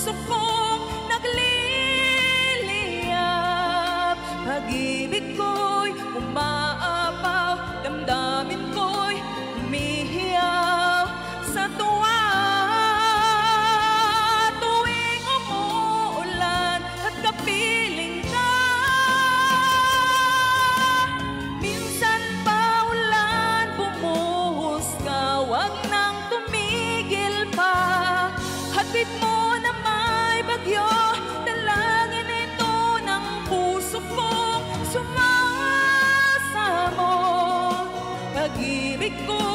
puso kong nagliliyab. Pag-ibig ko'y umaapaw, damdamin ko'y umihiyaw sa tuwa. Tuwing umuulan at kapiling ka, minsan pa ulan bumuhos ka, wag nang tumigil pa. Hatid mo na may bagyo, dalangin ito ng puso kong sumasamo. Pag-ibig ko